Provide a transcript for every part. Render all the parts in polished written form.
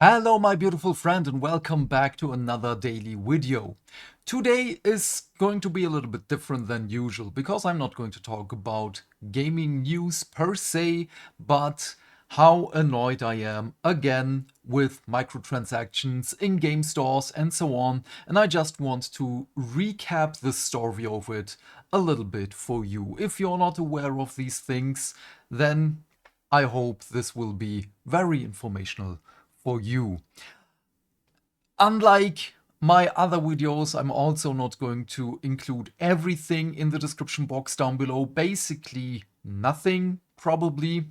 Hello my beautiful friend and welcome back to another daily video. Today is going to be a little bit different than usual because I'm not going to talk about gaming news per se, but how annoyed I am again with microtransactions in game stores and so on, and I just want to recap the story of it a little bit for you. If you're not aware of these things, then I hope this will be very informational for you. Unlike my other videos, I'm also not going to include everything in the description box down below. Basically nothing, probably,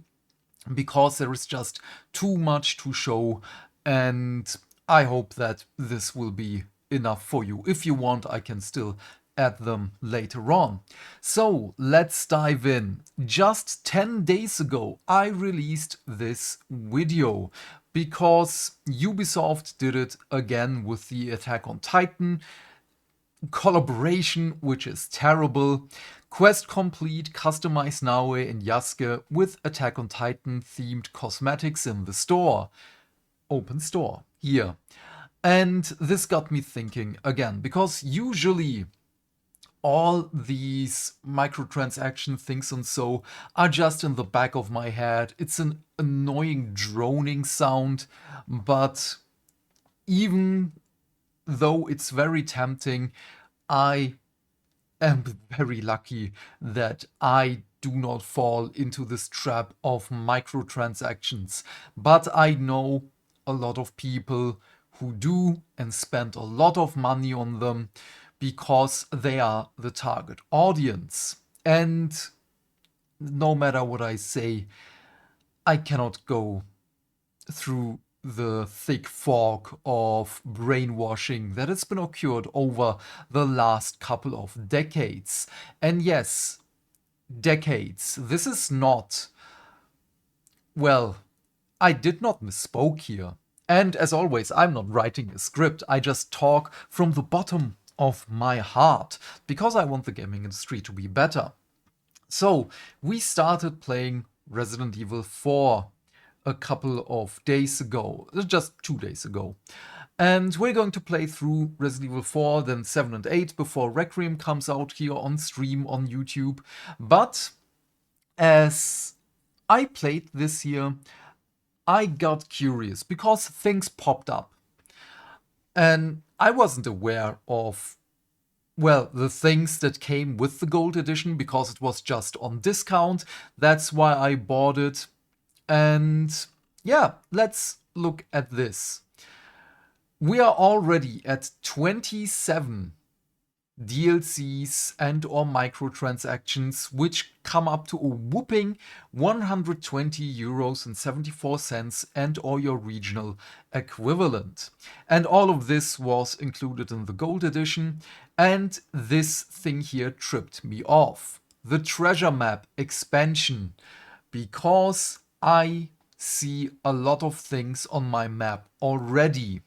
because there is just too much to show, and I hope that this will be enough for you. If you want, I can still add them later on. So let's dive in. Just 10 days ago, I released this video because Ubisoft did it again with the Attack on Titan collaboration, which is terrible. Quest complete, customize Naue and Yasuke with Attack on Titan themed cosmetics in the store. Open store here. And this got me thinking again, because usually all these microtransaction things and so are just in the back of my head. It's an annoying droning sound, but even though it's very tempting, I am very lucky that I do not fall into this trap of microtransactions. But I know a lot of people who do and spend a lot of money on them because they are the target audience. And no matter what I say, I cannot go through the thick fog of brainwashing that has been occurred over the last couple of decades. And yes, decades. This is not, well, I did not misspoke here. And as always, I'm not writing a script. I just talk from the bottom of my heart because I want the gaming industry to be better. So we started playing Resident Evil 4 a couple of days ago, just 2 days ago. And we're going to play through Resident Evil 4, then 7 and 8 before Requiem comes out here on stream on YouTube. But as I played this year, I got curious because things popped up. And I wasn't aware of, well, the things that came with the gold edition because it was just on discount. That's why I bought it. And yeah, let's look at this. We are already at 27 DLCs and or microtransactions, which come up to a whopping 120 euros and 74 cents and or your regional equivalent. And all of this was included in the gold edition, and this thing here tripped me off. The treasure map expansion, because I see a lot of things on my map already.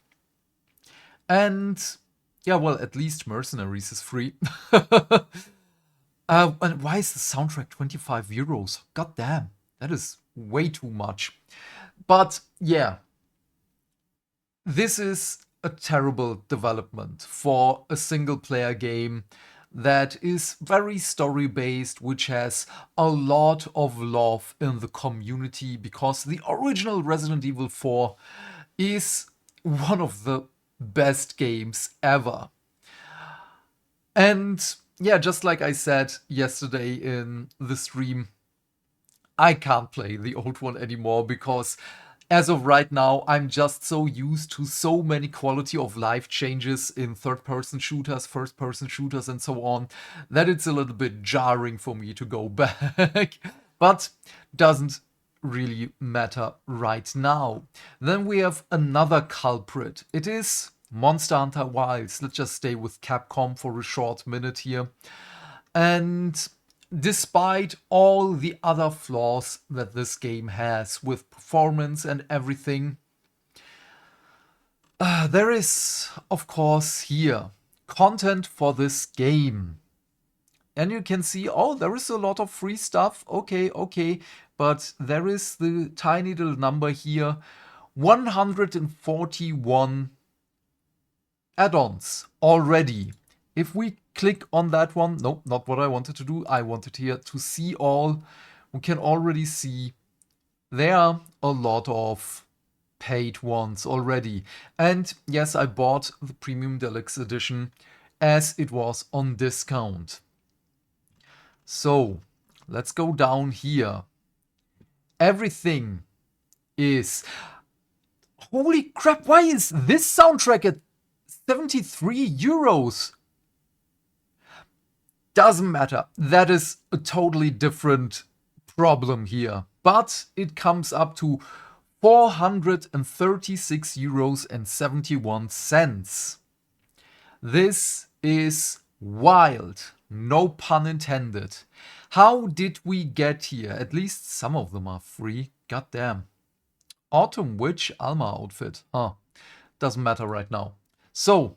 And yeah, well, at least Mercenaries is free. And why is the soundtrack 25 euros? God damn, that is way too much. But yeah, this is a terrible development for a single player game that is very story based, which has a lot of love in the community because the original Resident Evil 4 is one of the best games ever. And yeah, just like I said yesterday in the stream, I can't play the old one anymore because as of right now, I'm just so used to so many quality of life changes in third-person shooters, first-person shooters, and so on, that it's a little bit jarring for me to go back. But doesn't really matter right now. Then we have another culprit. It is Monster Hunter Wilds. Let's just stay with Capcom for a short minute here. And despite all the other flaws that this game has with performance and everything, there is, of course, here content for this game. And you can see, oh, there is a lot of free stuff. Okay, but there is the tiny little number here 141 add-ons already. If we click on that one, nope, not what I wanted to do. I wanted here to see all. We can already see there are a lot of paid ones already. And yes, I bought the Premium Deluxe Edition as it was on discount. So let's go down here. Everything is... Holy crap, why is this soundtrack at 73 euros? Doesn't matter. That is a totally different problem here. But it comes up to 436 euros and 71 cents. This is wild. No pun intended. How did we get here? At least some of them are free. Goddamn. Autumn Witch Alma outfit. Huh. Doesn't matter right now. So,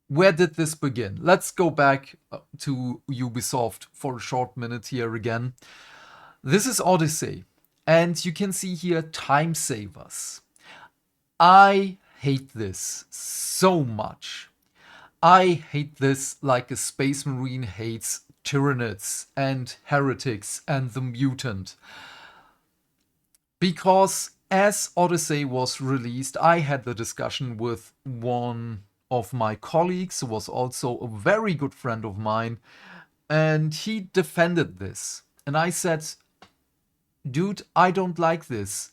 where did this begin? Let's go back to Ubisoft for a short minute here again. This is Odyssey. And you can see here time savers. I hate this so much. I hate this like a Space Marine hates Tyranids and Heretics and the Mutant. Because as Odyssey was released, I had the discussion with one of my colleagues who was also a very good friend of mine, and he defended this. And I said, dude, I don't like this.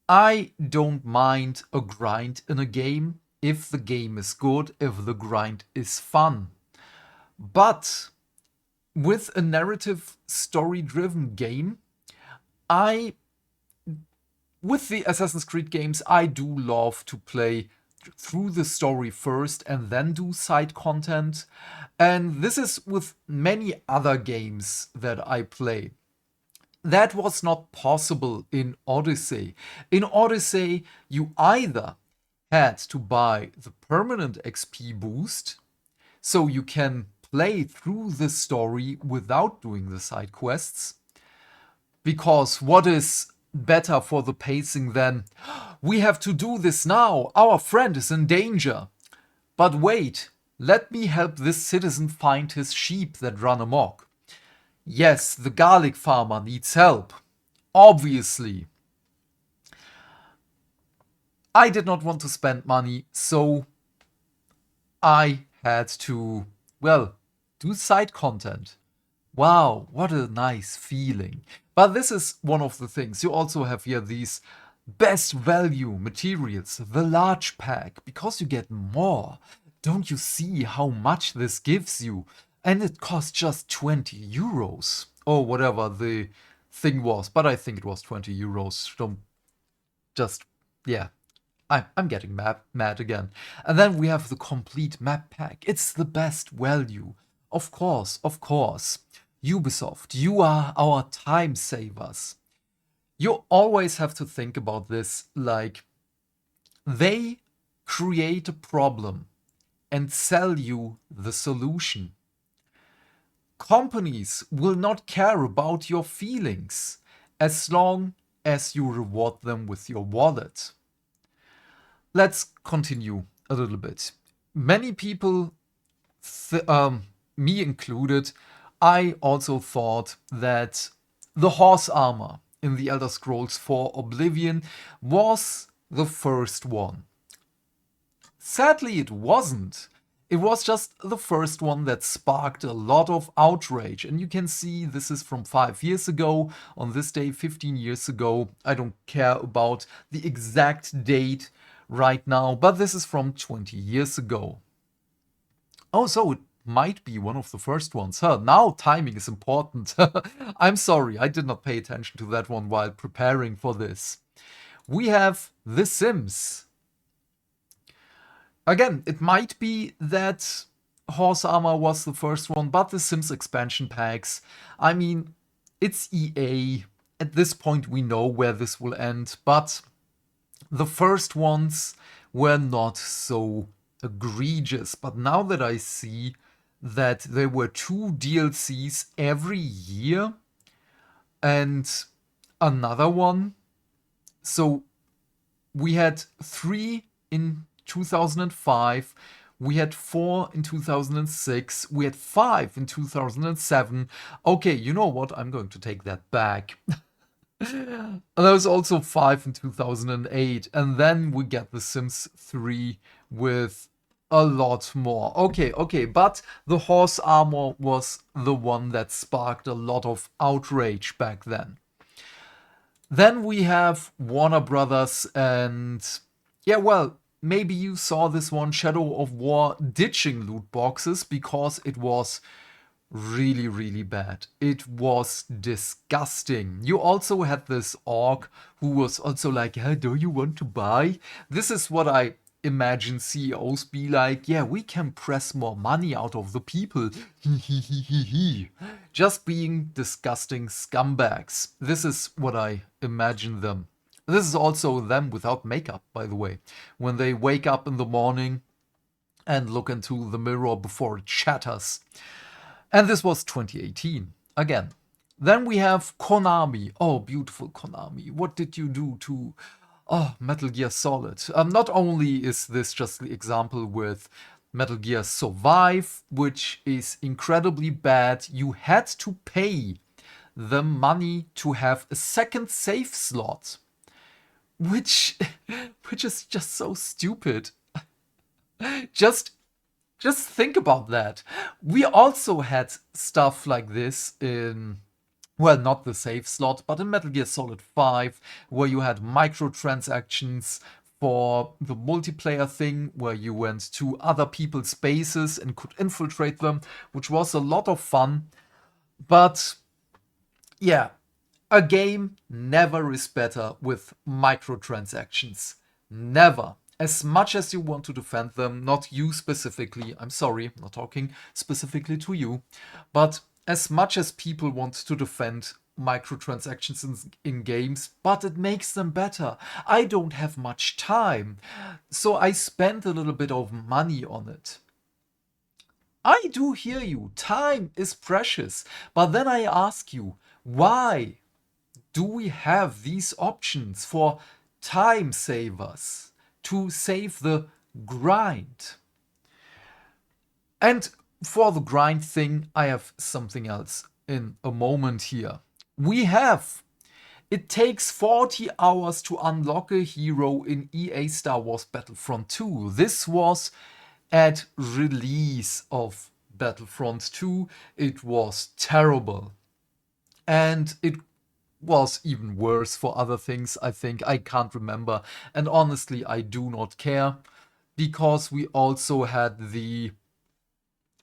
I don't mind a grind in a game if the game is good, if the grind is fun. But with a narrative story-driven game, with the Assassin's Creed games, I do love to play through the story first and then do side content. And this is with many other games that I play. That was not possible in Odyssey. In Odyssey, you either had to buy the permanent XP boost, so you can play through the story without doing the side quests. Because what is better for the pacing than, we have to do this now, our friend is in danger. But wait, let me help this citizen find his sheep that run amok. Yes, the garlic farmer needs help. Obviously. I did not want to spend money, so I had to, well, do side content. Wow, what a nice feeling. But this is one of the things. You also have here these best value materials, the large pack, because you get more. Don't you see how much this gives you? And it costs just 20 euros. Or whatever the thing was. But I think it was 20 euros. Don't just, yeah. I'm getting mad again. And then we have the complete map pack. It's the best value. Of course, of course. Ubisoft, you are our time savers. You always have to think about this like they create a problem and sell you the solution. Companies will not care about your feelings as long as you reward them with your wallet. Let's continue a little bit. Many people, me included, I also thought that the horse armor in the Elder Scrolls 4 Oblivion was the first one. Sadly, it wasn't. It was just the first one that sparked a lot of outrage. And you can see this is from 5 years ago. On this day, 15 years ago. I don't care about the exact date right now, but this is from 20 years ago. Oh, so it might be one of the first ones. Huh, now timing is important. I'm sorry, I did not pay attention to that one while preparing for this. We have The Sims. Again, it might be that Horse Armor was the first one, but the Sims expansion packs, I mean, it's EA. At this point we know where this will end, but the first ones were not so egregious. But now that I see that there were 2 DLCs every year and another one, so We had 3 in 2005. We had 4 in 2006. We had 5 in 2007. Okay, you know what? I'm going to take that back. And there was also 5 in 2008. And then we get The Sims 3 with a lot more. Okay, but the horse armor was the one that sparked a lot of outrage back then. Then we have Warner Brothers and yeah, well, maybe you saw this one, Shadow of War, ditching loot boxes because it was really, really bad. It was disgusting. You also had this orc who was also like, yeah, do you want to buy? This is what I imagine CEOs be like, yeah, we can press more money out of the people. Just being disgusting scumbags. This is what I imagine them. This is also them without makeup, by the way. When they wake up in the morning and look into the mirror before it shatters. And this was 2018, again. Then we have Konami. Oh, beautiful Konami. What did you do to Metal Gear Solid? Not only is this just the example with Metal Gear Survive, which is incredibly bad, you had to pay the money to have a second save slot, which is just so stupid. Just think about that. We also had stuff like this in, well, not the save slot, but in Metal Gear Solid 5, where you had microtransactions for the multiplayer thing, where you went to other people's bases and could infiltrate them, which was a lot of fun. But yeah, a game never is better with microtransactions. Never. As much as you want to defend them, not you specifically, I'm sorry, I'm not talking specifically to you, but as much as people want to defend microtransactions in games, but it makes them better. I don't have much time, so I spend a little bit of money on it. I do hear you, time is precious, but then I ask you, why do we have these options for time savers to save the grind? And for the grind thing, I have something else in a moment here. It takes 40 hours to unlock a hero in EA Star Wars Battlefront 2. This was at release of Battlefront 2. It was terrible. And it was even worse for other things, I think. I can't remember. And honestly, I do not care. Because we also had the...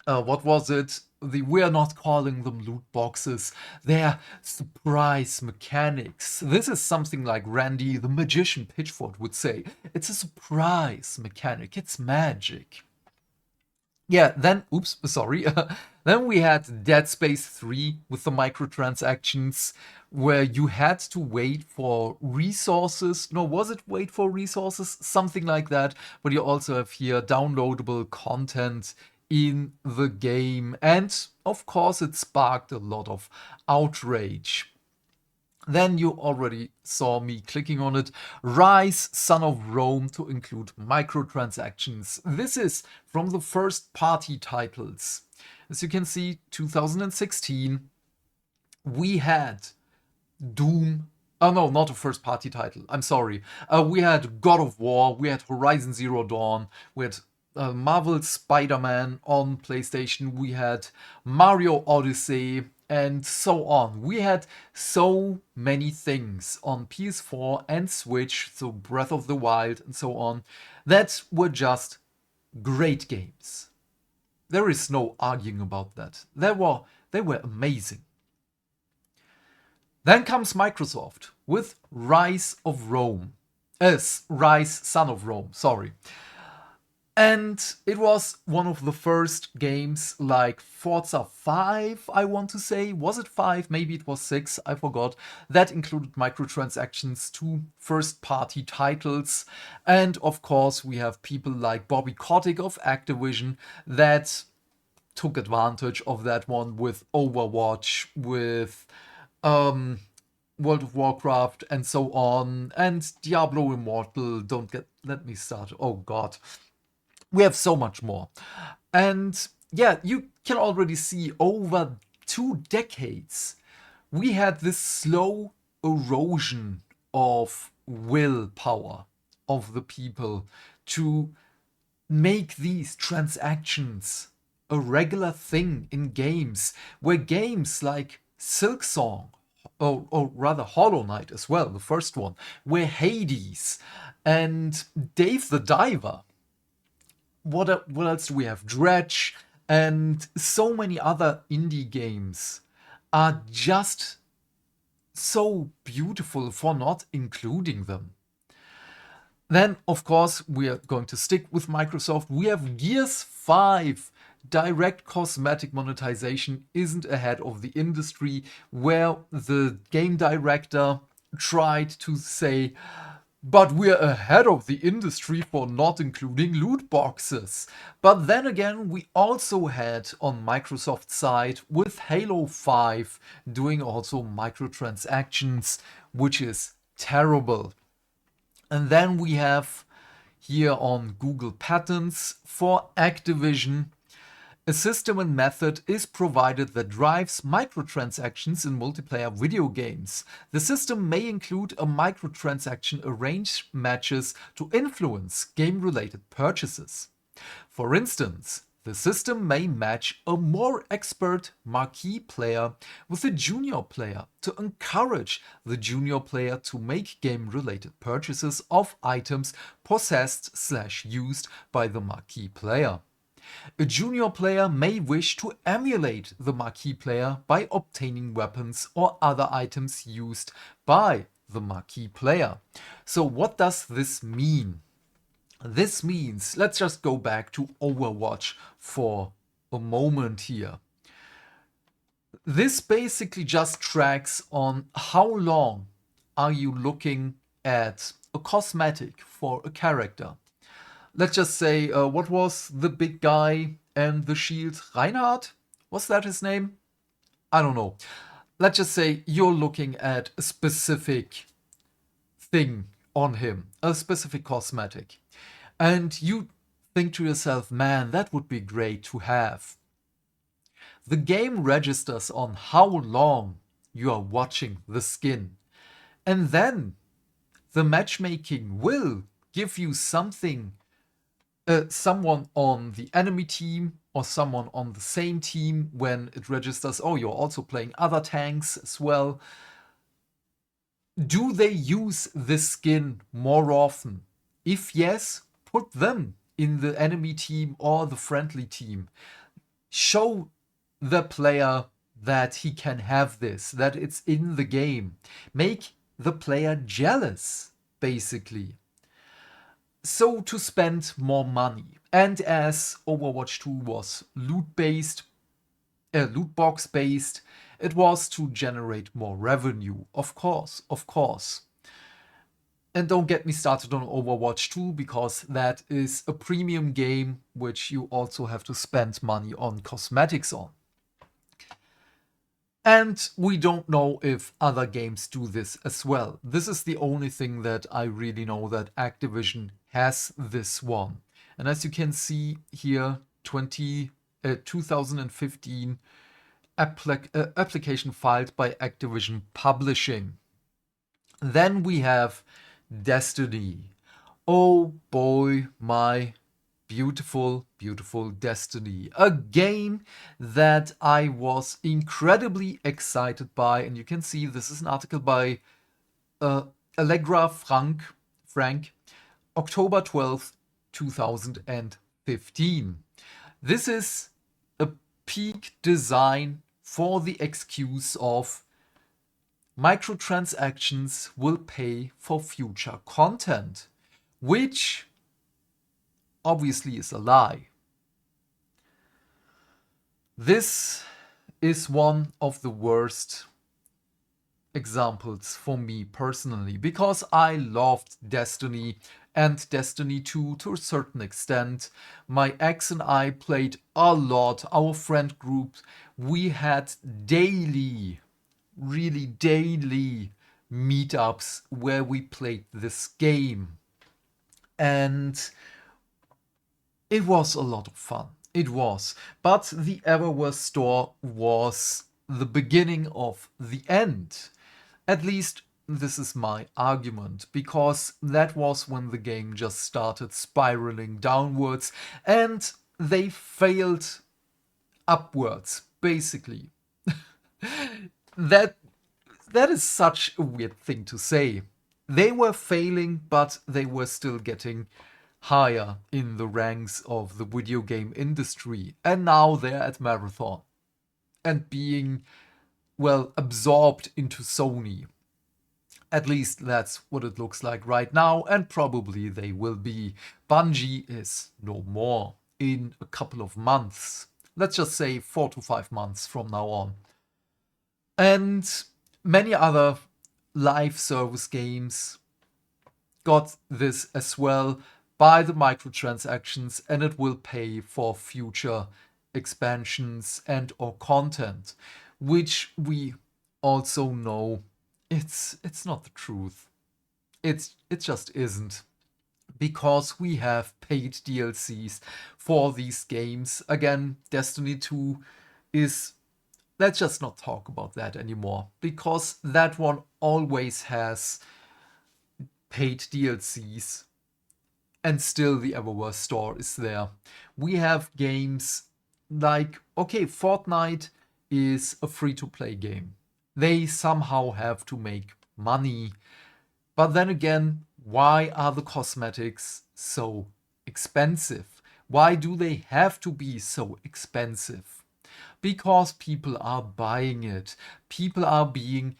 what was it? We're not calling them loot boxes. They're surprise mechanics. This is something like Randy the Magician Pitchford would say. It's a surprise mechanic. It's magic. Yeah, then, oops, sorry. Then we had Dead Space 3 with the microtransactions, where you had to wait for resources. No, was it wait for resources? Something like that. But you also have here downloadable content in the game. And of course, it sparked a lot of outrage. Then you already saw me clicking on it. Rise, Son of Rome, to include microtransactions. This is from the first party titles. As you can see, 2016, we had Doom. Oh no, not a first party title. I'm sorry. We had God of War. We had Horizon Zero Dawn. We had Marvel Spider-Man on PlayStation. We had Mario Odyssey. And so on. We had so many things on PS4 and Switch, so Breath of the Wild and so on, that were just great games. There is no arguing about that. They were amazing. Then comes Microsoft with Rise, Son of Rome, sorry. And it was one of the first games like Forza 5, I want to say. Was it 5? Maybe it was 6, I forgot. That included microtransactions to first-party titles. And of course, we have people like Bobby Kotick of Activision that took advantage of that one with Overwatch, with World of Warcraft, and so on, and Diablo Immortal. Let me start. Oh God, we have so much more. And yeah, you can already see over 2 decades, we had this slow erosion of willpower of the people to make these transactions a regular thing in games, where games like Silksong, or rather Hollow Knight as well, the first one, where Hades and Dave the Diver, what else do we have? Dredge and so many other indie games are just so beautiful for not including them. Then, of course, we are going to stick with Microsoft. We have Gears 5. Direct cosmetic monetization isn't ahead of the industry, where the game director tried to say, but we're ahead of the industry for not including loot boxes. But then again, we also had on Microsoft's side with Halo 5 doing also microtransactions, which is terrible. And then we have here on Google Patents for Activision, a system and method is provided that drives microtransactions in multiplayer video games. The system may include a microtransaction arrange matches to influence game-related purchases. For instance, the system may match a more expert marquee player with a junior player to encourage the junior player to make game-related purchases of items possessed/used by the marquee player. A junior player may wish to emulate the marquee player by obtaining weapons or other items used by the marquee player. So what does this mean? This means, let's just go back to Overwatch for a moment here. This basically just tracks on how long are you looking at a cosmetic for a character. Let's just say, what was the big guy and the shield? Reinhardt? Was that his name? I don't know. Let's just say you're looking at a specific thing on him, a specific cosmetic. And you think to yourself, man, that would be great to have. The game registers on how long you are watching the skin. And then the matchmaking will give you something, someone on the enemy team or someone on the same team when it registers, oh, you're also playing other tanks as well. Do they use this skin more often? If yes, put them in the enemy team or the friendly team. Show the player that he can have this, that it's in the game. Make the player jealous, basically. So to spend more money. And as Overwatch 2 was loot box based, it was to generate more revenue, of course. And don't get me started on Overwatch 2, because that is a premium game which you also have to spend money on cosmetics on. And we don't know if other games do this as well. This is the only thing that I really know, that Activision has this one. And as you can see here, 2015 application filed by Activision Publishing. Then we have Destiny. Oh boy, my beautiful, beautiful Destiny. A game that I was incredibly excited by. And you can see this is an article by Allegra Frank, October 12th, 2015. This is a peak design for the excuse of microtransactions will pay for future content, which obviously is a lie. This is one of the worst examples for me personally, because I loved Destiny and Destiny 2 to a certain extent. My ex and I played a lot. Our friend group, we had daily, really daily meetups where we played this game. And it was a lot of fun. It was. But the Everware store was the beginning of the end. At least this is my argument, because that was when the game just started spiraling downwards and they failed upwards, basically. That that is such a weird thing to say. They were failing, but they were still getting higher in the ranks of the video game industry. And now they're at Marathon and being, well, absorbed into Sony. At least that's what it looks like right now, and probably they will be. Bungie is no more in a couple of months. Let's just say 4 to 5 months from now on. And many other live service games got this as well. Buy the microtransactions and it will pay for future expansions and or content, which we also know it's not the truth. It just isn't. Because we have paid DLCs for these games. Again, Destiny 2 is... Let's just not talk about that anymore. Because that one always has paid DLCs. And still the Everware store is there. We have games like... Okay, Fortnite is a free-to-play game. They somehow have to make money. But then again, why are the cosmetics so expensive? Why do they have to be so expensive? Because people are buying it. People are being,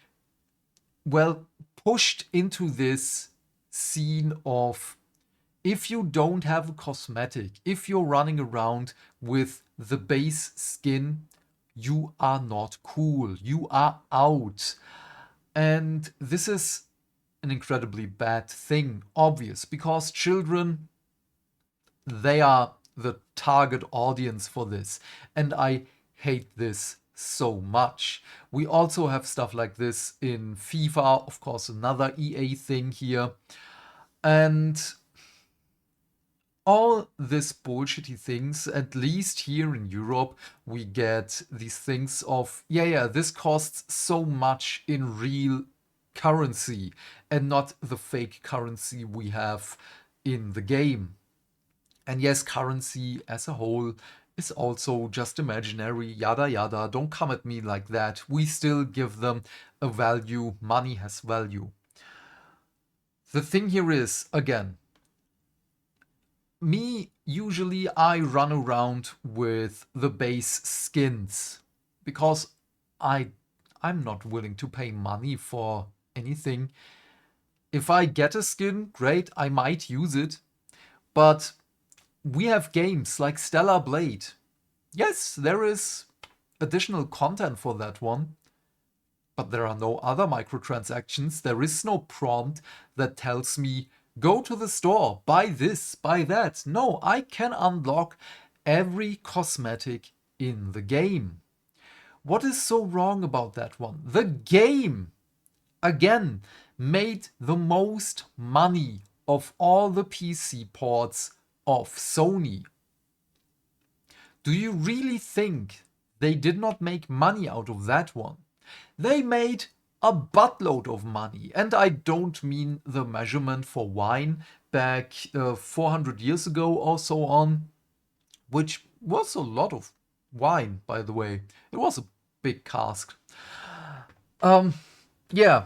well, pushed into this scene of, if you don't have a cosmetic, if you're running around with the base skin, you are not cool. You are out. And this is an incredibly bad thing, obvious, because children, they are the target audience for this. And I hate this so much. We also have stuff like this in FIFA, of course, another EA thing here. And all this bullshitty things, at least here in Europe, we get these things of, yeah, this costs so much in real currency and not the fake currency we have in the game. And yes, currency as a whole is also just imaginary, yada yada. Don't come at me like that. We still give them a value. Money has value. The thing here is, again, usually I run around with the base skins because I'm not willing to pay money for anything. If I get a skin, great, I might use it. But we have games like Stellar Blade. Yes, there is additional content for that one. But there are no other microtransactions. There is no prompt that tells me, go to the store, buy this, buy that. No, I can unlock every cosmetic in the game. What is so wrong about that one? The game, again, made the most money of all the PC ports of Sony. Do you really think they did not make money out of that one? They made a buttload of money, and I don't mean the measurement for wine back 400 years ago or so on, which was a lot of wine, by the way. It was a big cask. Yeah.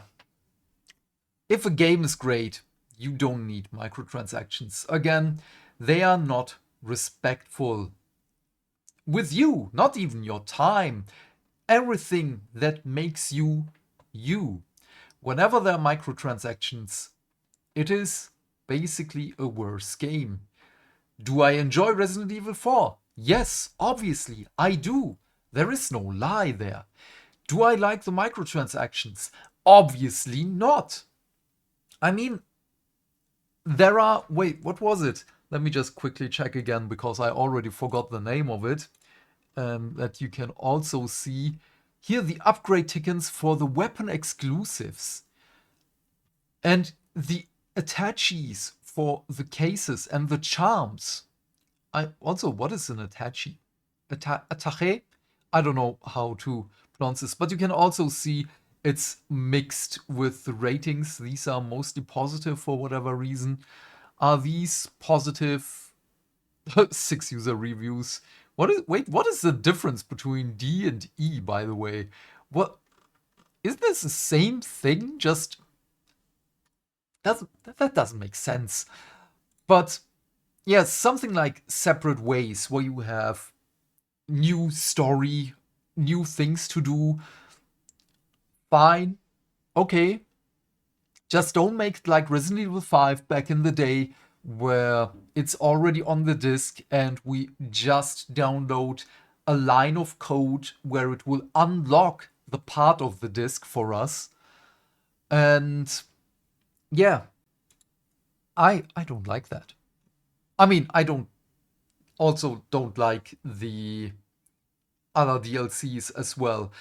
If a game is great, you don't need microtransactions. Again, they are not respectful with you, not even your time. Everything that makes you you. Whenever there are microtransactions, it is basically a worse game. Do I enjoy Resident Evil 4? Yes, obviously, I do. There is no lie there. Do I like the microtransactions? Obviously not. I mean, there are... Wait, what was it? Let me just quickly check again, because I already forgot the name of it. That you can also see here, the upgrade tickets for the weapon exclusives. And the attaches for the cases and the charms. What is an attache? Attache? I don't know how to pronounce this, but you can also see it's mixed with the ratings. These are mostly positive for whatever reason. Are these positive? 6 user reviews. What is the difference between D and E, by the way? What is this the same thing? Just that doesn't make sense. But yeah, something like separate ways where you have new story, new things to do. Fine. Okay. Just don't make it like Resident Evil 5 back in the day, where it's already on the disc and we just download a line of code where it will unlock the part of the disc for us. And yeah, I don't like that. I mean, I don't like the other DLCs as well.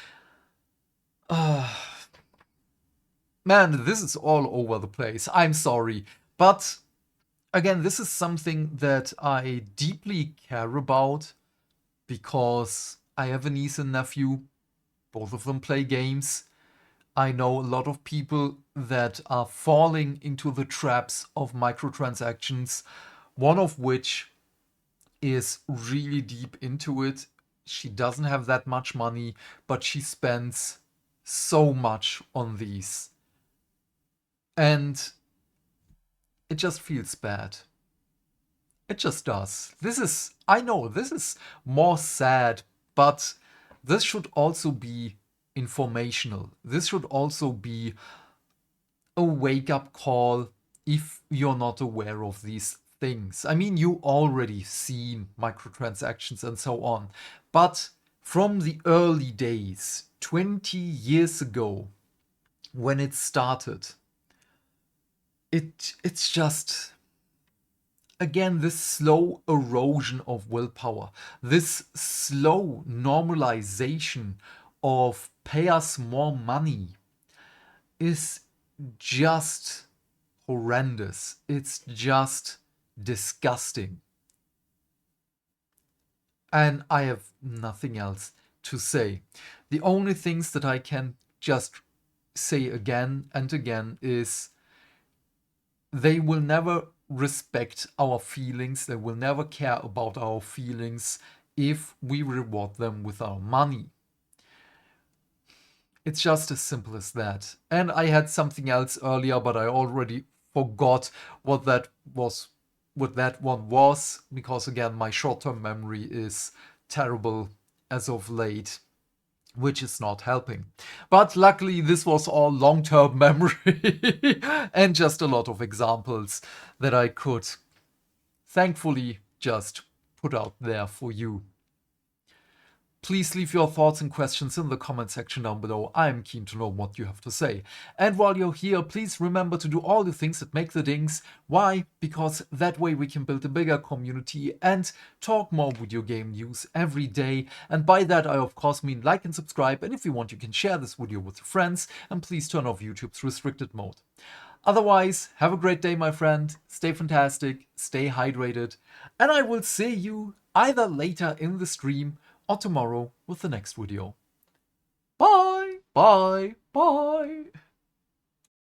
Man, this is all over the place. I'm sorry. But again, this is something that I deeply care about because I have a niece and nephew. Both of them play games. I know a lot of people that are falling into the traps of microtransactions, one of which is really deep into it. She doesn't have that much money, but she spends so much on these. And it just feels bad. It just does. I know, this is more sad, but this should also be informational. This should also be a wake-up call if you're not aware of these things. I mean, you already seen microtransactions and so on, but from the early days, 20 years ago, when it started, it's just, again, this slow erosion of willpower, this slow normalization of pay us more money is just horrendous. It's just disgusting. And I have nothing else to say. The only things that I can just say again and again is they will never respect our feelings. They will never care about our feelings if we reward them with our money. It's just as simple as that. And I had something else earlier, but I already forgot what that one was, because again, my short-term memory is terrible as of late, which is not helping. But luckily, this was all long-term memory and just a lot of examples that I could thankfully just put out there for you. Please leave your thoughts and questions in the comment section down below. I'm keen to know what you have to say. And while you're here, please remember to do all the things that make the dings. Why? Because that way we can build a bigger community and talk more video game news every day. And by that I of course mean like and subscribe, and if you want you can share this video with your friends, and please turn off YouTube's restricted mode. Otherwise, have a great day, my friend. Stay fantastic, stay hydrated, and I will see you either later in the stream or tomorrow with the next video. Bye, bye, bye.